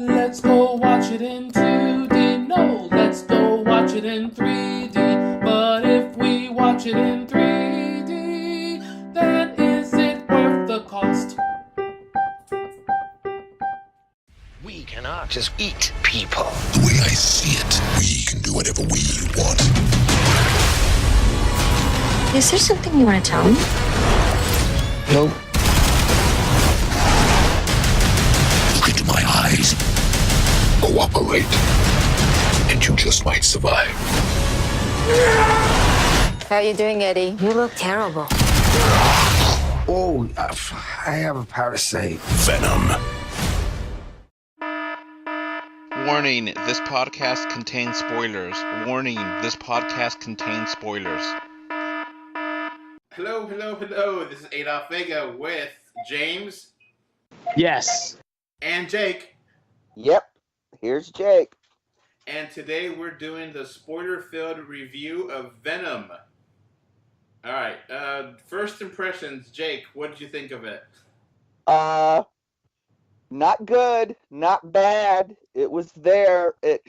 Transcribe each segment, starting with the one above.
Let's go watch it in 2D. No, let's go watch it in 3D. But if we watch it in 3D, then is it worth the cost? We cannot just eat people. The way I see it, we can do whatever we want. Is there something you want to tell me? No. Look into my eyes. Cooperate. And you just might survive. How are you doing, Eddie? You look terrible. Oh, I have a parasite. Venom. Warning, this podcast contains spoilers. Warning, this podcast contains spoilers. Hello. This is Adolph Vega with James. Yes. And Jake. Yep. Here's Jake. And today we're doing the spoiler-filled review of Venom. Alright, first impressions. Jake, what did you think of it? Not good, not bad. It was there. It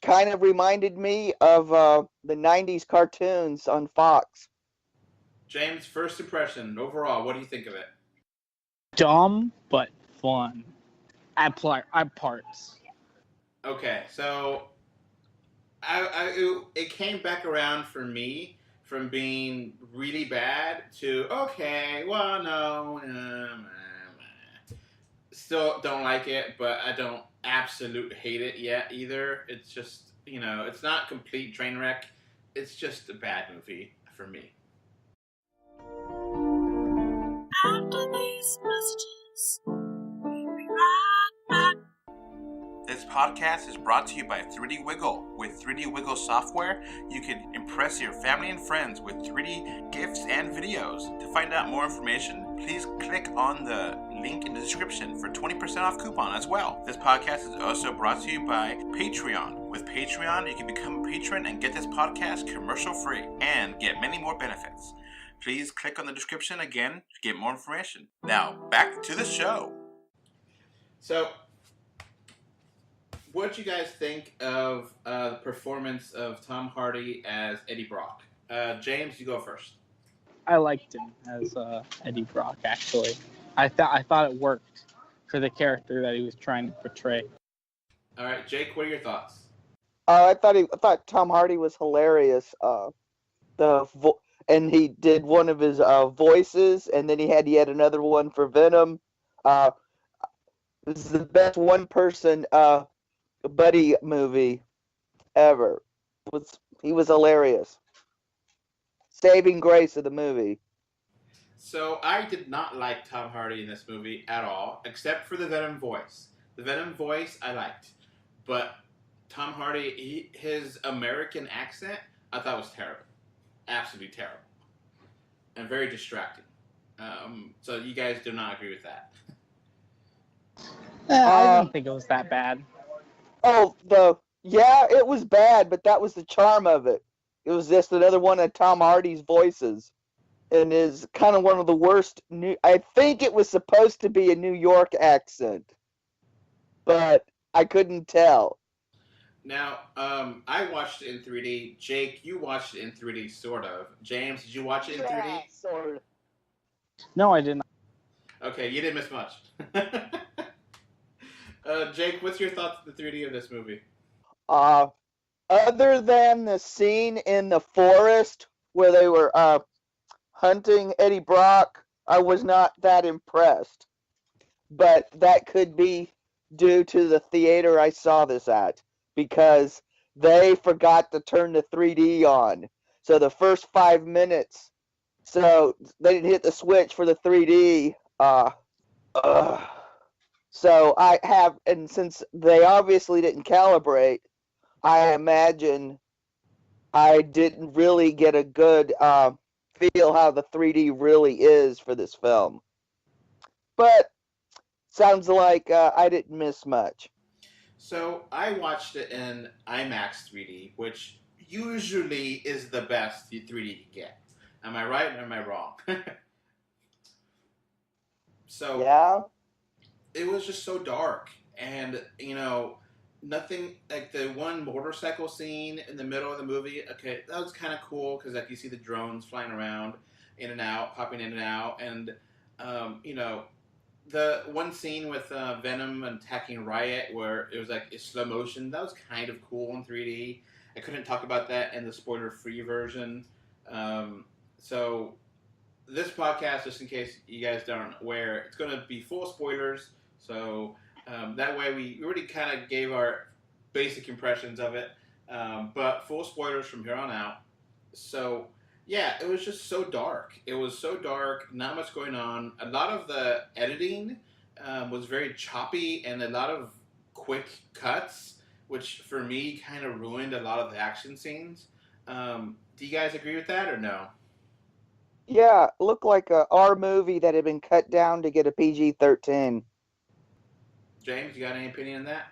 kind of reminded me of the 90s cartoons on Fox. James, first impression. Overall, what do you think of it? Dumb, but fun. At parts. Okay, so it came back around for me from being really bad to, okay, well, no, still don't like it, but I don't absolute hate it yet either. It's just, it's not complete train wreck. It's just a bad movie for me. After these messages, we'll be right back. This podcast is brought to you by 3D Wiggle. With 3D Wiggle software, you can impress your family and friends with 3D gifts and videos. To find out more information, please click on the link in the description for 20% off coupon as well. This podcast is also brought to you by Patreon. With Patreon, you can become a patron and get this podcast commercial free and get many more benefits. Please click on the description again to get more information. Now, back to the show. So, what do you guys think of the performance of Tom Hardy as Eddie Brock? James, you go first. I liked him as Eddie Brock, actually. I thought it worked for the character that he was trying to portray. All right, Jake, what are your thoughts? I thought Tom Hardy was hilarious. And he did one of his voices, and then he had yet another one for Venom. This is the best one-person buddy movie ever. He was hilarious. Saving grace of the movie. So I did not like Tom Hardy in this movie at all, except for the Venom voice. The Venom voice I liked, but Tom Hardy, his American accent, I thought was terrible. Absolutely terrible. And very distracting. So you guys do not agree with that? I didn't think it was that bad. It was bad, but that was the charm of it. It was just another one of Tom Hardy's voices. And is kind of one of the worst I think it was supposed to be a New York accent. But I couldn't tell. Now, I watched it in 3D. Jake, you watched it in 3D, sort of. James, did you watch it in 3D? Yeah, sort of. No, I didn't. Okay, you didn't miss much. Jake, what's your thoughts on the 3D of this movie? Other than the scene in the forest where they were hunting Eddie Brock, I was not that impressed. But that could be due to the theater I saw this at, because they forgot to turn the 3D on. So the first 5 minutes, so they didn't hit the switch for the 3D. So I have, and since they obviously didn't calibrate, I imagine I didn't really get a good feel how the 3D really is for this film. But sounds like I didn't miss much. So I watched it in IMAX 3D, which usually is the best 3D you can get. Am I right or am I wrong? So yeah, it was just so dark, And, nothing like the one motorcycle scene in the middle of the movie. Okay, that was kind of cool because like you see the drones flying around, in and out, popping in and out, and the one scene with Venom attacking Riot where it was like it's slow motion. That was kind of cool in 3D. I couldn't talk about that in the spoiler-free version. So this podcast, just in case you guys aren't aware, it's going to be full spoilers. So that way we already kind of gave our basic impressions of it, but full spoilers from here on out. So yeah, it was just so dark. It was so dark, not much going on. A lot of the editing was very choppy and a lot of quick cuts, which for me kind of ruined a lot of the action scenes. Do you guys agree with that or no? Yeah, looked like a R movie that had been cut down to get a PG-13. James, you got any opinion on that?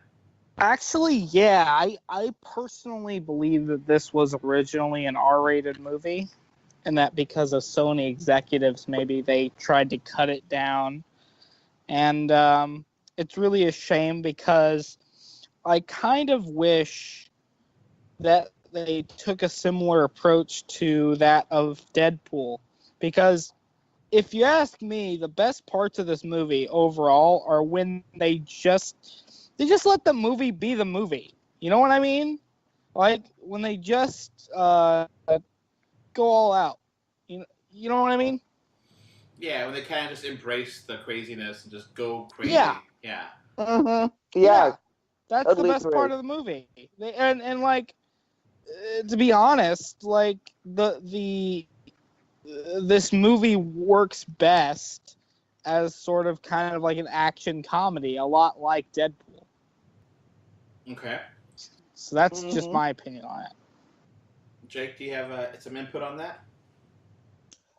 Actually, yeah, I personally believe that this was originally an R-rated movie, and that because of Sony executives, maybe they tried to cut it down. And it's really a shame because I kind of wish that they took a similar approach to that of Deadpool. Because if you ask me, the best parts of this movie overall are when they just let the movie be the movie. You know what I mean? Like when they just go all out. You know what I mean? Yeah, when they kind of just embrace the craziness and just go crazy. Yeah. Yeah. Mm-hmm. Yeah. That's totally the best agree. part of the movie. And like, to be honest, like this movie works best as sort of kind of like an action comedy, a lot like Deadpool. Okay. So that's just my opinion on it. Jake, do you have some input on that?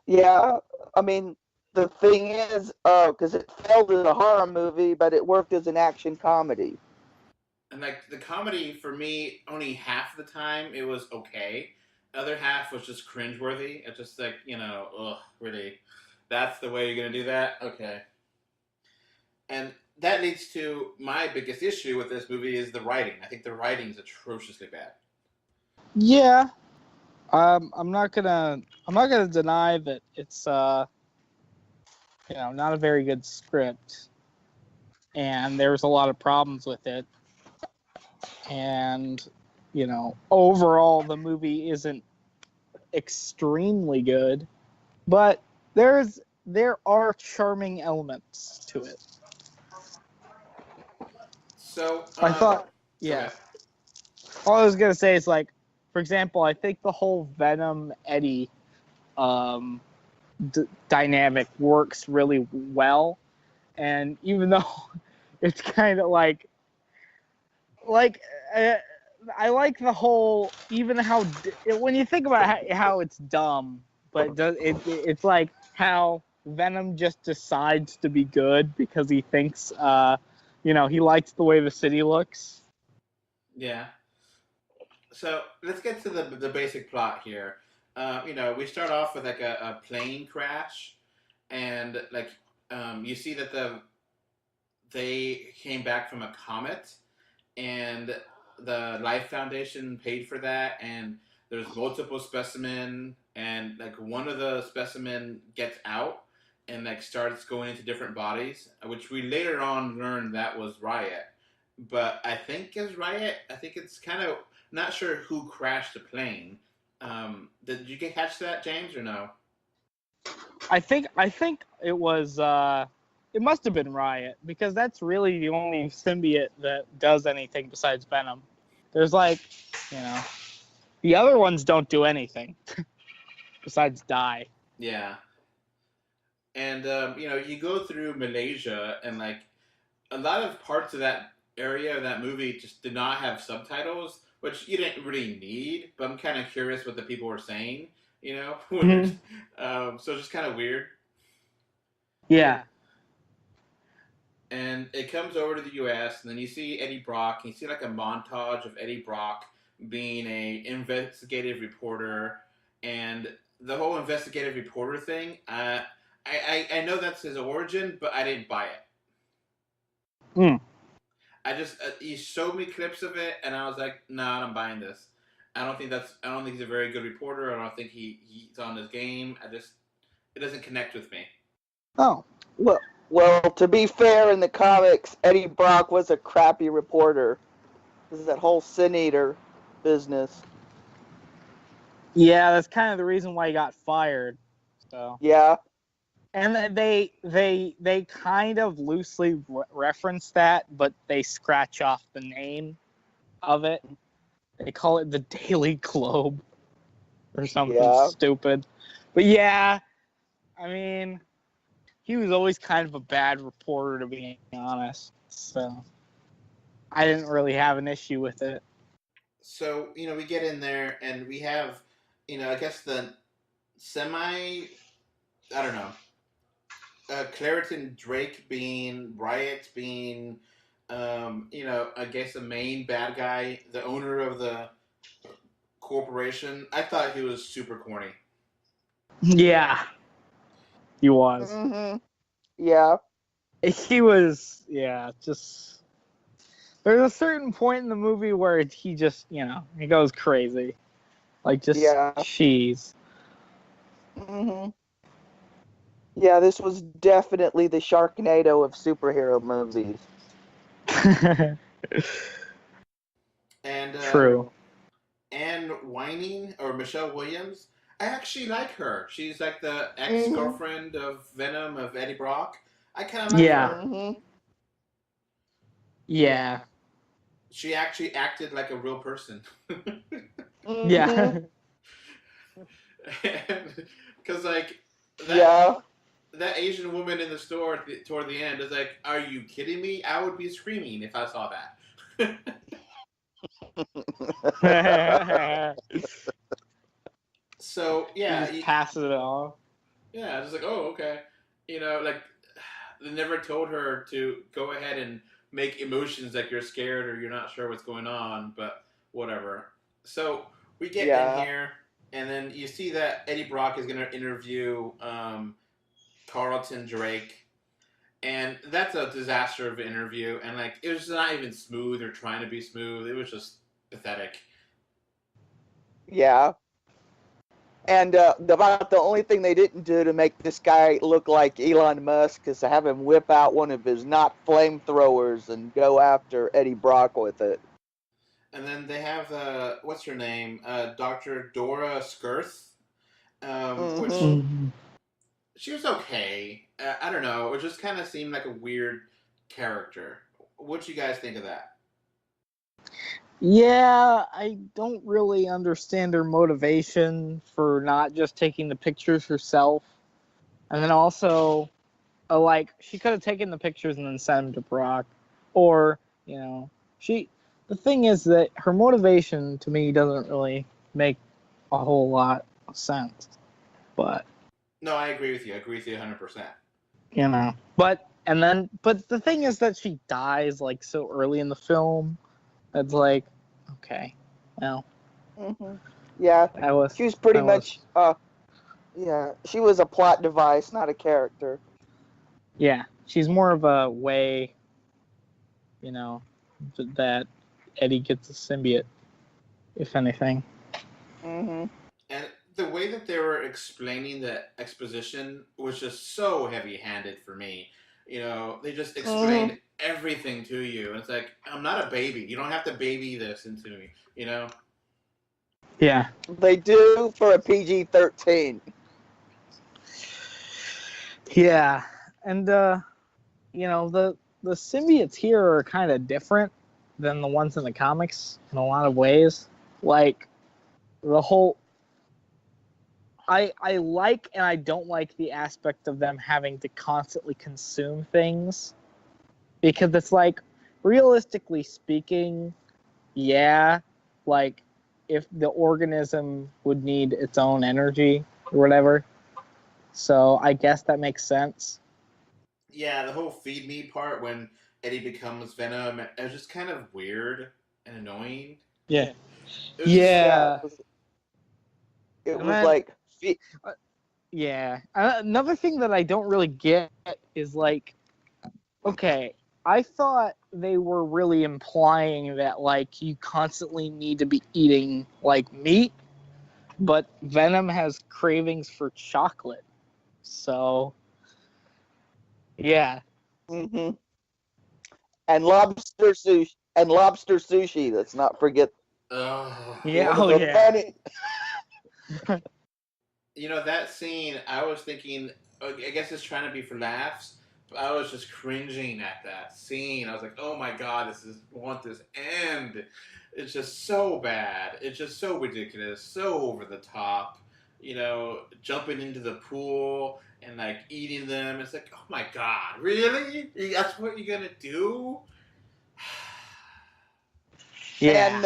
Yeah, I mean, the thing is, because it failed as a horror movie, but it worked as an action comedy. And like the comedy for me, only half the time it was okay. Other half was just cringeworthy. It's just like, really, that's the way you're gonna do that? Okay. And that leads to my biggest issue with this movie is the writing. I think the writing's atrociously bad. Yeah. I'm not gonna deny that it's not a very good script, and there's a lot of problems with it. And overall the movie isn't extremely good, but there are charming elements to it. So I thought, yeah. Okay. All I was gonna say is, like, for example, I think the whole Venom Eddie dynamic works really well, and even though it's kind of like I like the whole, even how when you think about how it's dumb, but it's like how Venom just decides to be good because he thinks he likes the way the city looks. Yeah. So let's get to the basic plot here. We start off with like a plane crash, and like you see that they came back from a comet, and the Life Foundation paid for that, and there's multiple specimen, and like one of the specimen gets out and like starts going into different bodies, which we later on learned that was Riot. But I think it's Riot. I think it's kind of not sure who crashed the plane. Did you catch that, James, or no? I think it was. It must have been Riot, because that's really the only symbiote that does anything besides Venom. There's the other ones don't do anything besides die. Yeah. And you go through Malaysia, and like a lot of parts of that area of that movie just did not have subtitles, which you didn't really need. But I'm kind of curious what the people were saying, Mm-hmm. So it's just kind of weird. Yeah. And it comes over to the U.S., and then you see Eddie Brock, and you see like a montage of Eddie Brock being a investigative reporter, and the whole investigative reporter thing. I know that's his origin, but I didn't buy it. I just he showed me clips of it, and I was like, nah, I'm buying this. I don't think he's a very good reporter. I don't think he's on his game. It doesn't connect with me. Oh, Well, to be fair, in the comics, Eddie Brock was a crappy reporter. This is that whole Sin Eater business. yeah, that's kind of the reason why he got fired. So. Yeah. And they kind of loosely reference that, but they scratch off the name of it. They call it the Daily Globe or something stupid. But yeah, I mean, he was always kind of a bad reporter, to be honest. So I didn't really have an issue with it. So, we get in there and we have, I guess the I don't know, Claritin Drake being, Riot being, I guess the main bad guy, the owner of the corporation. I thought he was super corny. Yeah, he was. Mm-hmm. Yeah. He was, just... There's a certain point in the movie where he just, he goes crazy. Like, just cheese. Mm-hmm. Yeah, this was definitely the Sharknado of superhero movies. And True. Anne Whining, or Michelle Williams, I actually like her. She's like the ex-girlfriend of Venom, of Eddie Brock. I kind of like her. Mm-hmm. Yeah. She actually acted like a real person. Mm-hmm. Yeah. Because, like, that Asian woman in the store toward the end is like, are you kidding me? I would be screaming if I saw that. So, yeah. He just passes it off. Yeah, just like, oh, okay. Like, they never told her to go ahead and make emotions like you're scared or you're not sure what's going on, but whatever. So, we get in here, and then you see that Eddie Brock is going to interview Carlton Drake. And that's a disaster of an interview. And, like, it was not even smooth or trying to be smooth. It was just pathetic. Yeah. And about the only thing they didn't do to make this guy look like Elon Musk is to have him whip out one of his not flamethrowers and go after Eddie Brock with it. And then they have, what's her name? Dr. Dora Skirth. Which, she was okay. I don't know. It just kind of seemed like a weird character. What do you guys think of that? Yeah, I don't really understand her motivation for not just taking the pictures herself. And then also, she could have taken the pictures and then sent them to Brock. Or, the thing is that her motivation to me doesn't really make a whole lot of sense. But... No, I agree with you. I agree with you 100%. But the thing is that she dies, so early in the film. It's like, okay, well. Mm-hmm. Yeah, she was pretty much, she was a plot device, not a character. Yeah, she's more of a way, that Eddie gets a symbiote, if anything. Mm-hmm. And the way that they were explaining the exposition was just so heavy-handed for me. They just explained everything to you. It's like, I'm not a baby. You don't have to baby this into me, Yeah. They do for a PG-13. Yeah. And, the symbiotes here are kind of different than the ones in the comics in a lot of ways. Like, the whole... I like and I don't like the aspect of them having to constantly consume things. Because it's like, realistically speaking, if the organism would need its own energy or whatever. So I guess that makes sense. Yeah, the whole feed me part when Eddie becomes Venom, it was just kind of weird and annoying. Yeah. It was like... Yeah. Another thing that I don't really get is okay, I thought they were really implying that, like, you constantly need to be eating, like, meat, but Venom has cravings for chocolate. So, yeah. Mm-hmm. And lobster sushi. And lobster sushi. Let's not forget Yeah, one of the funny. That scene, I was thinking, I guess it's trying to be for laughs, but I was just cringing at that scene. I was like, oh my god, I want this end. It's just so bad. It's just so ridiculous, so over the top. Jumping into the pool and like eating them. It's like, oh my god, really? That's what you're gonna do? Yeah. And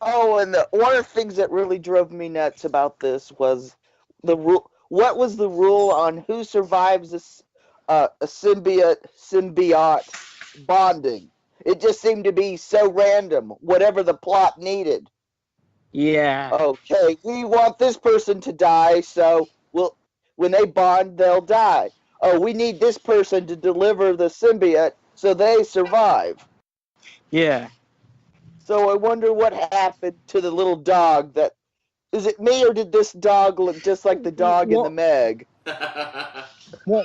one of the things that really drove me nuts about this was the rule. What was the rule on who survives a symbiote bonding? It just seemed to be so random. Whatever the plot needed. Yeah. Okay, we want this person to die, so when they bond, they'll die. Oh, we need this person to deliver the symbiote so they survive. Yeah. So I wonder what happened to the little dog. Is it me, or did this dog look just like the dog in the Meg? Well,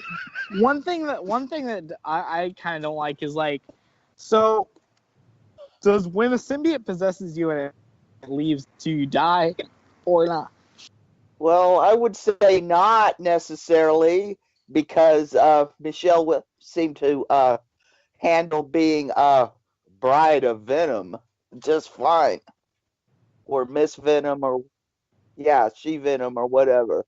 one thing that I kind of don't like is, like, so does when a symbiote possesses you and it leaves, do you die or not? Well, I would say not necessarily, because Michelle seemed to handle being bride of Venom just fine, or Miss Venom, or She Venom, or whatever.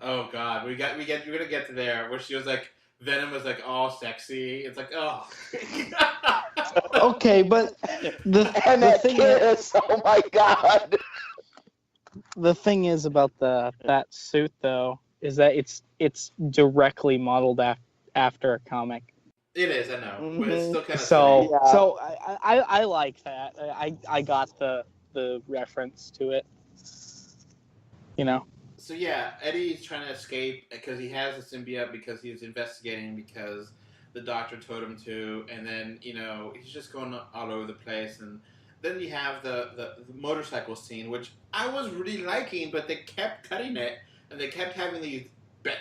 Oh god, we're gonna get to there where she was like, Venom was like all sexy. It's like, oh. Okay, but the thing kiss, oh my god. The thing is about that suit, though, is that it's directly modeled after a comic. It is, I know, but it's still kind of so I like that. I got the reference to it. So yeah, Eddie's trying to escape because he has a symbiote because he's investigating because the doctor told him to, and then he's just going all over the place, and then you have the motorcycle scene, which I was really liking, but they kept cutting it, and they kept having these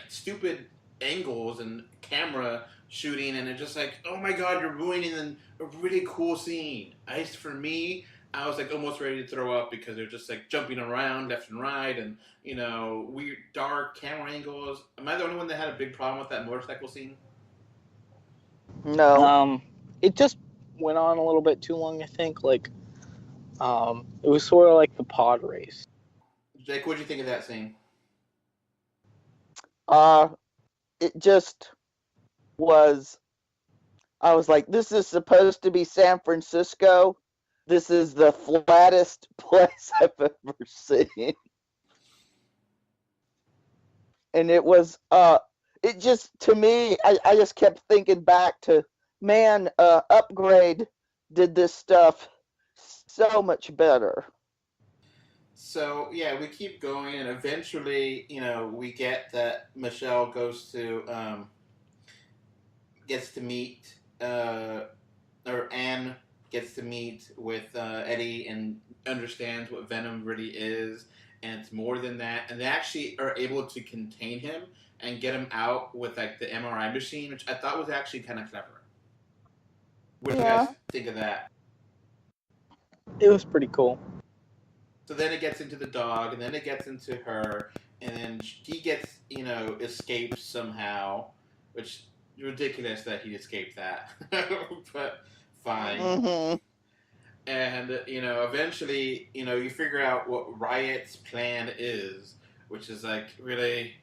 stupid angles and camera shooting, and it's just like, oh my god, you're ruining a really cool scene. For me, I was like almost ready to throw up because they're just like jumping around left and right, and weird dark camera angles. Am I the only one that had a big problem with that motorcycle scene? No. It just went on a little bit too long, I think. Like, it was sort of like the pod race. Jake, what did you think of that scene? It just was. I was like, this is supposed to be San Francisco. This is the flattest place I've ever seen. And it was, it just, to me, I just kept thinking back to, man, Upgrade did this stuff so much better. So, yeah, we keep going, and eventually, we get that Michelle gets to meet, or Anne gets to meet with Eddie and understands what Venom really is, and it's more than that. And they actually are able to contain him and get him out with like the MRI machine, which I thought was actually kind of clever. What do you guys think of that? It was pretty cool. So then it gets into the dog, and then it gets into her, and then he gets, escapes somehow, which is ridiculous that he escaped that, but fine. Mm-hmm. And, eventually, you figure out what Riot's plan is, which is like, really,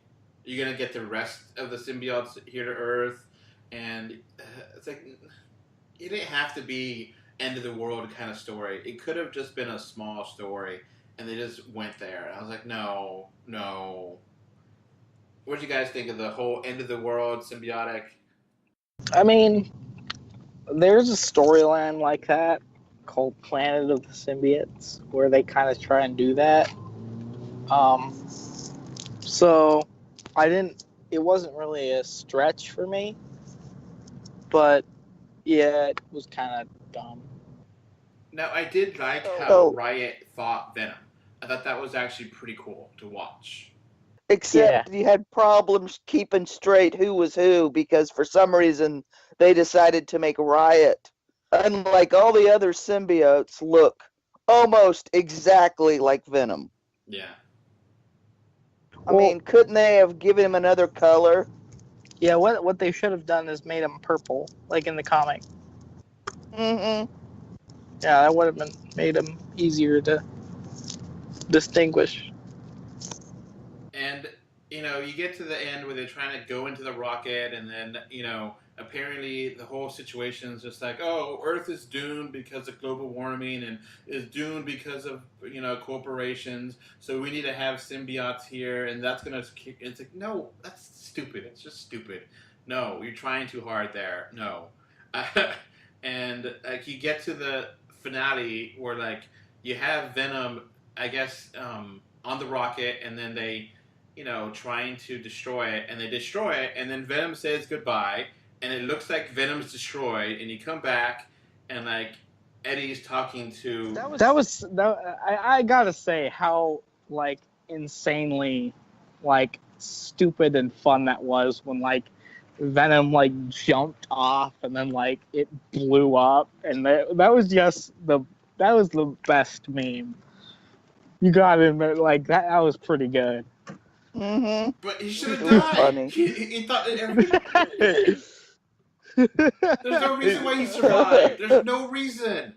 you're going to get the rest of the symbiotes here to Earth, and it's like, it didn't have to be end of the world kind of story. It could have just been a small story, and they just went there. And I was like, no. What did you guys think of the whole end of the world symbiotic? I mean, there's a storyline like that called Planet of the Symbiotes where they kind of try and do that. So it wasn't really a stretch for me, but Yeah, it was kind of dumb. Now, I did like how Oh. Riot fought Venom. I thought that was actually pretty cool to watch. Except you had problems keeping straight who was who because for some reason they decided to make Riot, unlike all the other symbiotes, look almost exactly like Venom. Yeah. I mean, couldn't they have given him another color? Yeah, what they should have done is made him purple, like in the comic. Mm-hmm. Yeah, that would have made him easier to distinguish. And, you know, you get to the end where they're trying to go into the rocket, and then, you know, apparently the whole situation is just like, oh, Earth is doomed because of global warming and is doomed because of, you know, corporations, so we need to have symbiotes here, and that's going to... It's like, no, that's stupid. It's just stupid. No, you're trying too hard there. No. And, like, you get to the finale where, like, you have Venom, I guess, on the rocket, and then they... you know, trying to destroy it, and they destroy it, and then Venom says goodbye, and it looks like Venom's destroyed, and you come back, and, like, Eddie's talking to... I gotta say how, like, insanely, like, stupid and fun that was when, like, Venom, like, jumped off, and then, like, it blew up, and that was just that was the best meme. You gotta admit, like, that was pretty good. Mm-hmm. But he should have died. Funny. He thought that there's no reason why he survived. There's no reason.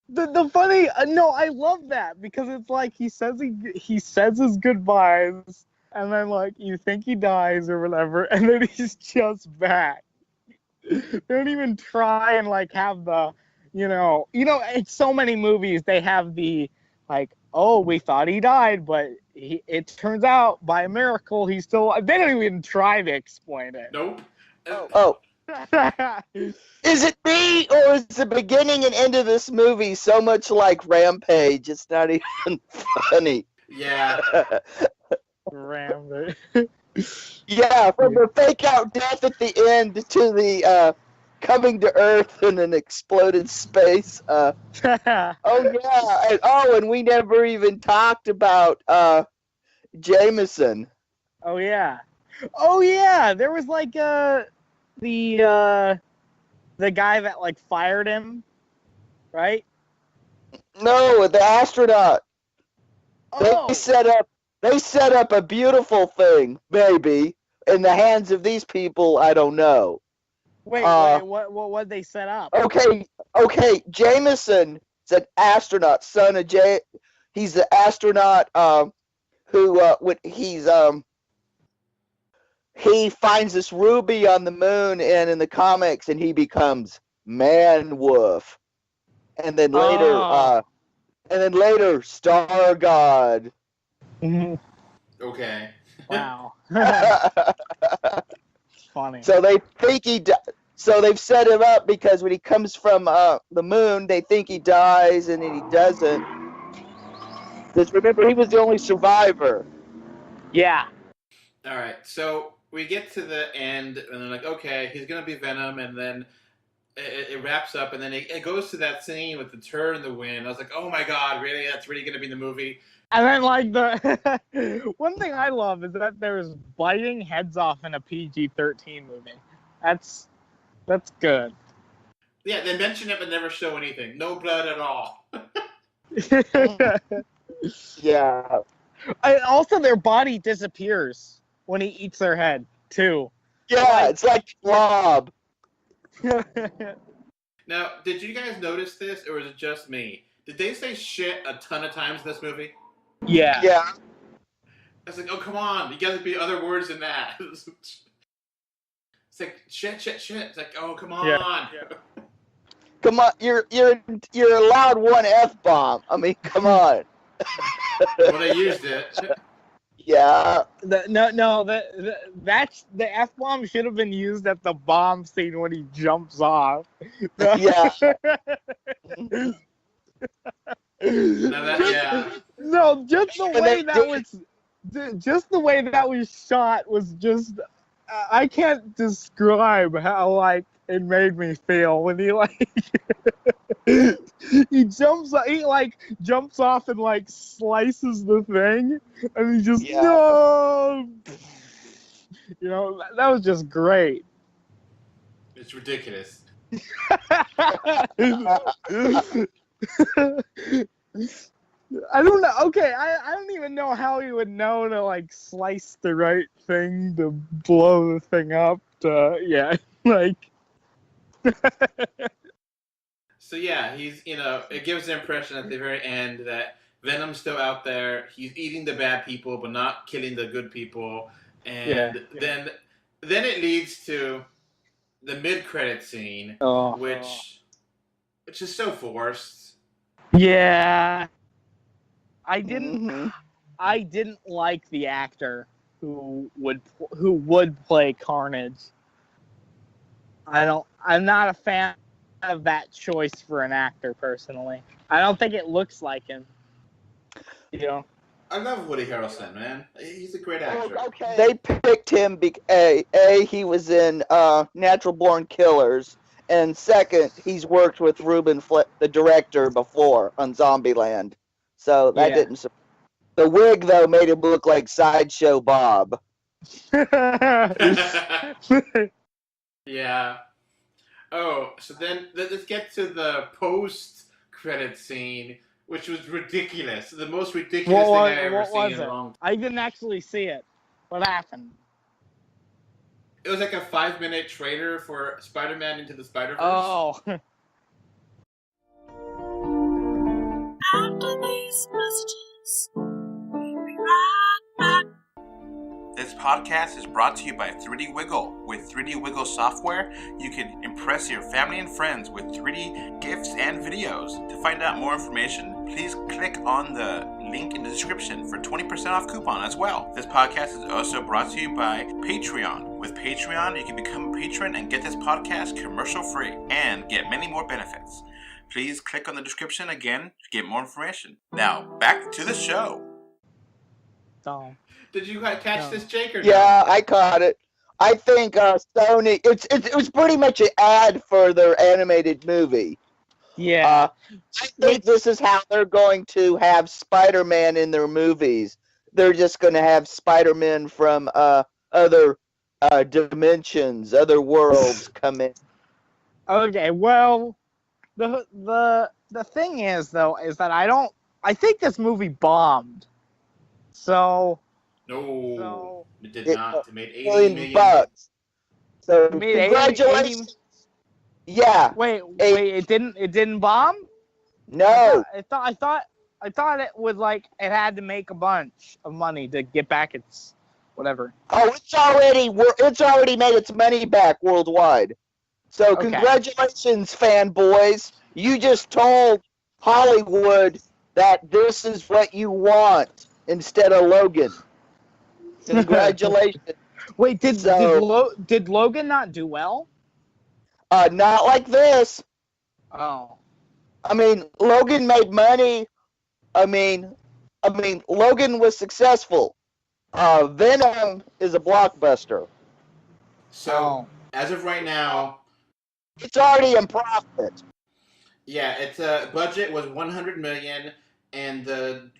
The funny no, I love that because it's like he says his goodbyes, and then like you think he dies or whatever, and then he's just back. They don't even try and like have the you know in so many movies they have the like, oh, we thought he died, but it turns out by a miracle he's still. They don't even try to explain it. Nope. Oh. Is it me, or is the beginning and end of this movie so much like Rampage? It's not even funny. Yeah. Rampage. Yeah, from the fake out death at the end to the coming to Earth in an exploded space. Oh yeah, and we never even talked about Jameson. Oh yeah. There was like the guy that like fired him, right? No, the astronaut. Oh. They set up a beautiful thing, maybe in the hands of these people. I don't know. Wait, what they set up? Okay, Jameson is an astronaut, son of Jay. He's the astronaut he finds this ruby on the moon and in the comics, and he becomes Man-Wolf. And then later, Star God. Okay. Wow. Funny. So they think so they've set him up because when he comes from the moon, they think he dies, and then he doesn't. Because remember, he was the only survivor. Yeah. All right, so we get to the end, and they're like, okay, he's going to be Venom, and then it wraps up, and then it goes to that scene with the turd in the wind. I was like, oh my god, really? That's really going to be in the movie? And then, like, the one thing I love is that there's biting heads off in a PG-13 movie. That's good. Yeah, they mention it but never show anything. No blood at all. Yeah. Also, their body disappears when he eats their head, too. Yeah, it's like Blob. Now, did you guys notice this, or was it just me? Did they say shit a ton of times in this movie? Yeah. Yeah. I was like, oh, come on. You gotta be other words than that. It's like, shit. It's like, oh, come on. Yeah. Come on, you're allowed one F-bomb. I mean, come on. Well, they used it. Yeah. That's the F-bomb should have been used at the bomb scene when he jumps off. Yeah. No, just the way that was shot was just I can't describe how like it made me feel when he like he jumps off and like slices the thing, and he just no, that was just great. It's ridiculous. I don't know. Okay, I don't even know how he would know to like slice the right thing to blow the thing up. Like. So yeah, he's it gives the impression at the very end that Venom's still out there. He's eating the bad people, but not killing the good people. And then it leads to the mid-credit scene, which is so forced. Yeah. I didn't like the actor who would play Carnage. I'm not a fan of that choice for an actor personally. I don't think it looks like him. I love Woody Harrelson, man. He's a great actor. Okay. They picked him because he was in Natural Born Killers, and second, he's worked with Ruben the director before on Zombieland. So that didn't. The wig though made him look like Sideshow Bob. Yeah. Oh, so then let's get to the post-credit scene, which was ridiculous. The most ridiculous thing I've ever seen in a long time. I didn't actually see it. What happened? It was like a 5-minute trailer for Spider-Man Into the Spider-Verse. Oh. After these messages, we'll be right back. This podcast is brought to you by 3D Wiggle. With 3D Wiggle software, you can impress your family and friends with 3D gifts and videos. To find out more information, please click on the link in the description for 20% off coupon as well. This podcast is also brought to you by Patreon. With Patreon, you can become a patron and get this podcast commercial-free and get many more benefits. Please click on the description again to get more information. Now, back to the show. So. Did you catch this, Jake, or Yeah, I caught it. I think Sony. It was pretty much an ad for their animated movie. Yeah. I think this is how they're going to have Spider-Man in their movies. They're just going to have Spider-Man from other dimensions, other worlds come in. Okay, well, the thing is though is that I think this movie bombed. So. No, it did not. It made $80 million. Bucks. So it made congratulations. Yeah. Wait, it didn't bomb? No. I thought it would it had to make a bunch of money to get back its whatever. Oh, it's already made its money back worldwide. So congratulations, fanboys. You just told Hollywood that this is what you want instead of Logan. Congratulations. Wait, did Logan not do well? Not like this. Oh. I mean, Logan made money. I mean, Logan was successful. Venom is a blockbuster. So, as of right now, it's already in profit. Yeah, its budget was $100 million, and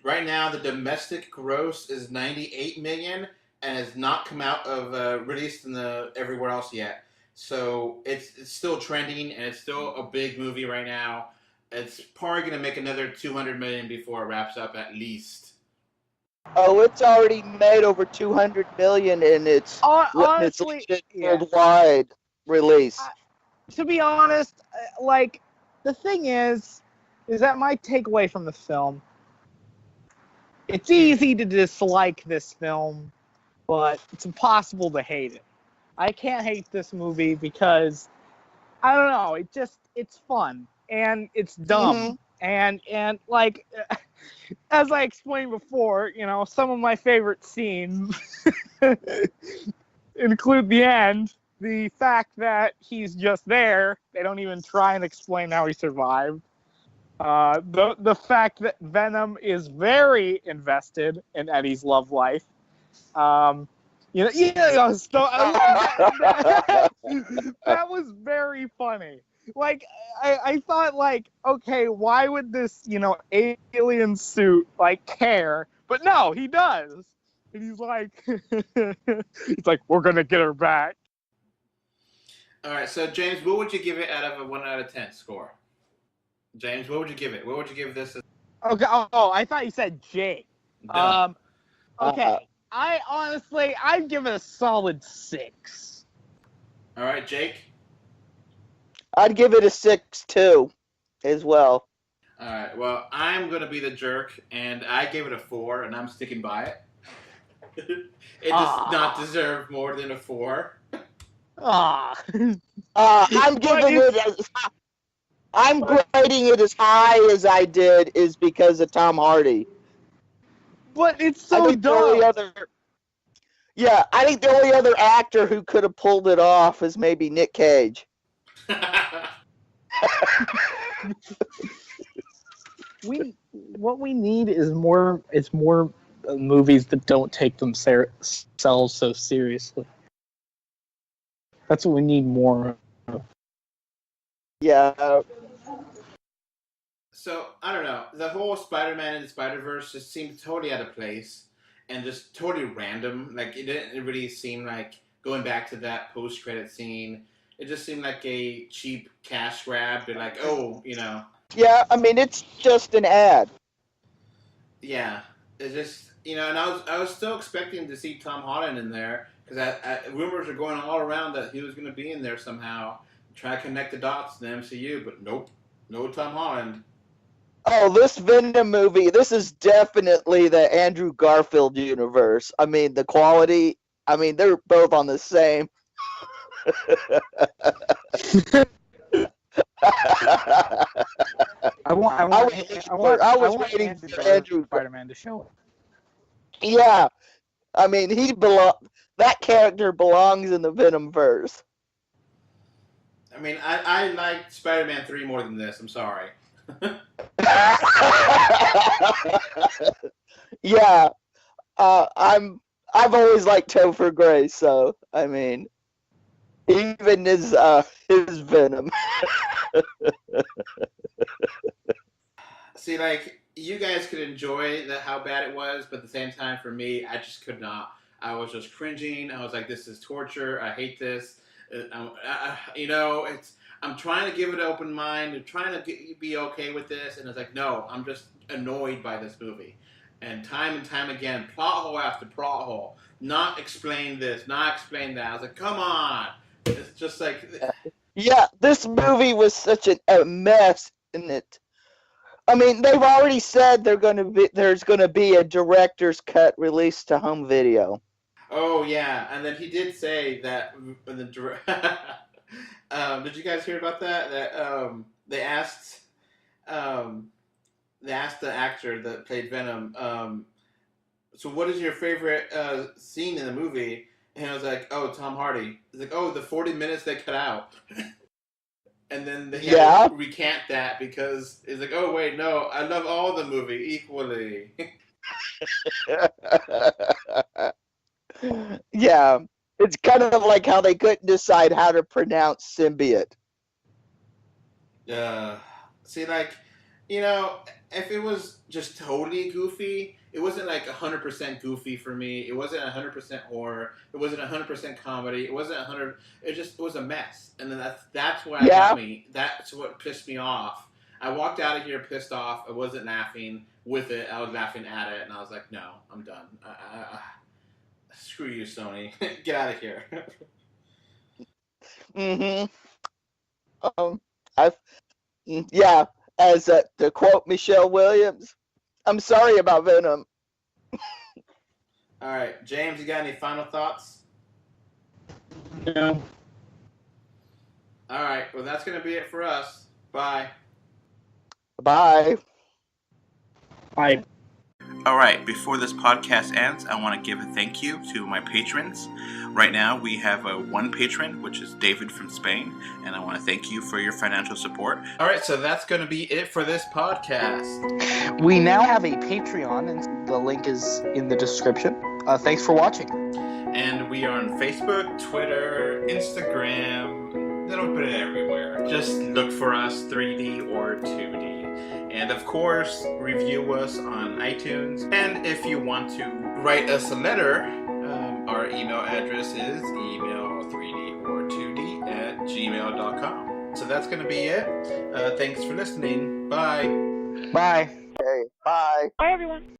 right now the domestic gross is $98 million, and has not come out of released in everywhere else yet. So it's still trending, and it's still a big movie right now. It's probably going to make another $200 million before it wraps up, at least. Oh, it's already made over $200 million in its worldwide release. To be honest, the thing is that my takeaway from the film, it's easy to dislike this film, but it's impossible to hate it. I can't hate this movie because, I don't know, it's fun, and it's dumb, and as I explained before, some of my favorite scenes include the end, the fact that he's just there, they don't even try and explain how he survived, the fact that Venom is very invested in Eddie's love life, You know, that was very funny. Like, I thought, like, okay, why would this, alien suit, like, care? But no, he does. And he's like, we're gonna get her back. All right, so James, what would you give it out of a 1 out of 10 score? James, what would you give it? What would you give this? Okay. Oh, I thought you said Jake. Done. Okay. I'd give it a solid 6. All right, Jake. I'd give it a 6 too, as well. All right. Well, I'm gonna be the jerk, and I gave it a 4, and I'm sticking by it. It does not deserve more than a 4. I'm grading it as high as I did is because of Tom Hardy. But it's so dumb. I think the only other actor who could have pulled it off is maybe Nick Cage. What we need is more movies that don't take themselves so seriously. That's what we need more of. Yeah. So, I don't know. The whole Spider-Man and the Spider-Verse just seemed totally out of place and just totally random. Like, it didn't really seem like going back to that post-credit scene. It just seemed like a cheap cash grab. They're like, Yeah, I mean, it's just an ad. Yeah. It's just, and I was still expecting to see Tom Holland in there because rumors are going all around that he was going to be in there somehow. Try to connect the dots to the MCU, but nope. No Tom Holland. Oh, this Venom movie, this is definitely the Andrew Garfield universe. I mean, the quality, they're both on the same. I was waiting for Andrew Spider-Man to show it. Yeah. I mean, that character belongs in the Venom verse. I mean, I like Spider-Man 3 more than this. I'm sorry. Yeah. I've always liked Topher Grace, so I mean, even his Venom. See, like, you guys could enjoy how bad it was, but at the same time, for me, I just could not. I was just cringing. I was like, this is torture. I hate this. I'm trying to give it an open mind. I'm trying to be okay with this. And it's like, no, I'm just annoyed by this movie. And time again, plot hole after plot hole. Not explain this, not explain that. I was like, come on. It's just like... Yeah, this movie was such a mess, isn't it? I mean, they've already said there's going to be a director's cut released to home video. Oh, yeah. And then he did say that... did you guys hear about that? That they asked the actor that played Venom, so what is your favorite scene in the movie? And I was like, oh, Tom Hardy. He's like, oh, the 40 minutes they cut out. And then they had to recant that because it's like, oh, wait, no, I love all the movie equally. Yeah. It's kind of like how they couldn't decide how to pronounce symbiote. See, like, if it was just totally goofy, it wasn't like 100% goofy for me. It wasn't 100% horror. It wasn't 100% comedy. It wasn't 100. It was a mess. And then that's what got me. That's what pissed me off. I walked out of here pissed off. I wasn't laughing with it. I was laughing at it, and I was like, no, I'm done. Screw you, Sony. Get out of here. As to quote Michelle Williams, I'm sorry about Venom. All right, James, you got any final thoughts? No. All right, well, that's going to be it for us. Bye. Bye. Bye. All right, before this podcast ends, I want to give a thank you to my patrons. Right now, we have one patron, which is David from Spain, and I want to thank you for your financial support. All right, so that's going to be it for this podcast. We now have a Patreon, and the link is in the description. Thanks for watching. And we are on Facebook, Twitter, Instagram, a little bit everywhere. Just look for us, 3D or 2D. And of course, review us on iTunes. And if you want to write us a letter, our email address is email3dortwo d@gmail.com. So that's going to be it. Thanks for listening. Bye. Bye. Okay, bye. Bye, everyone.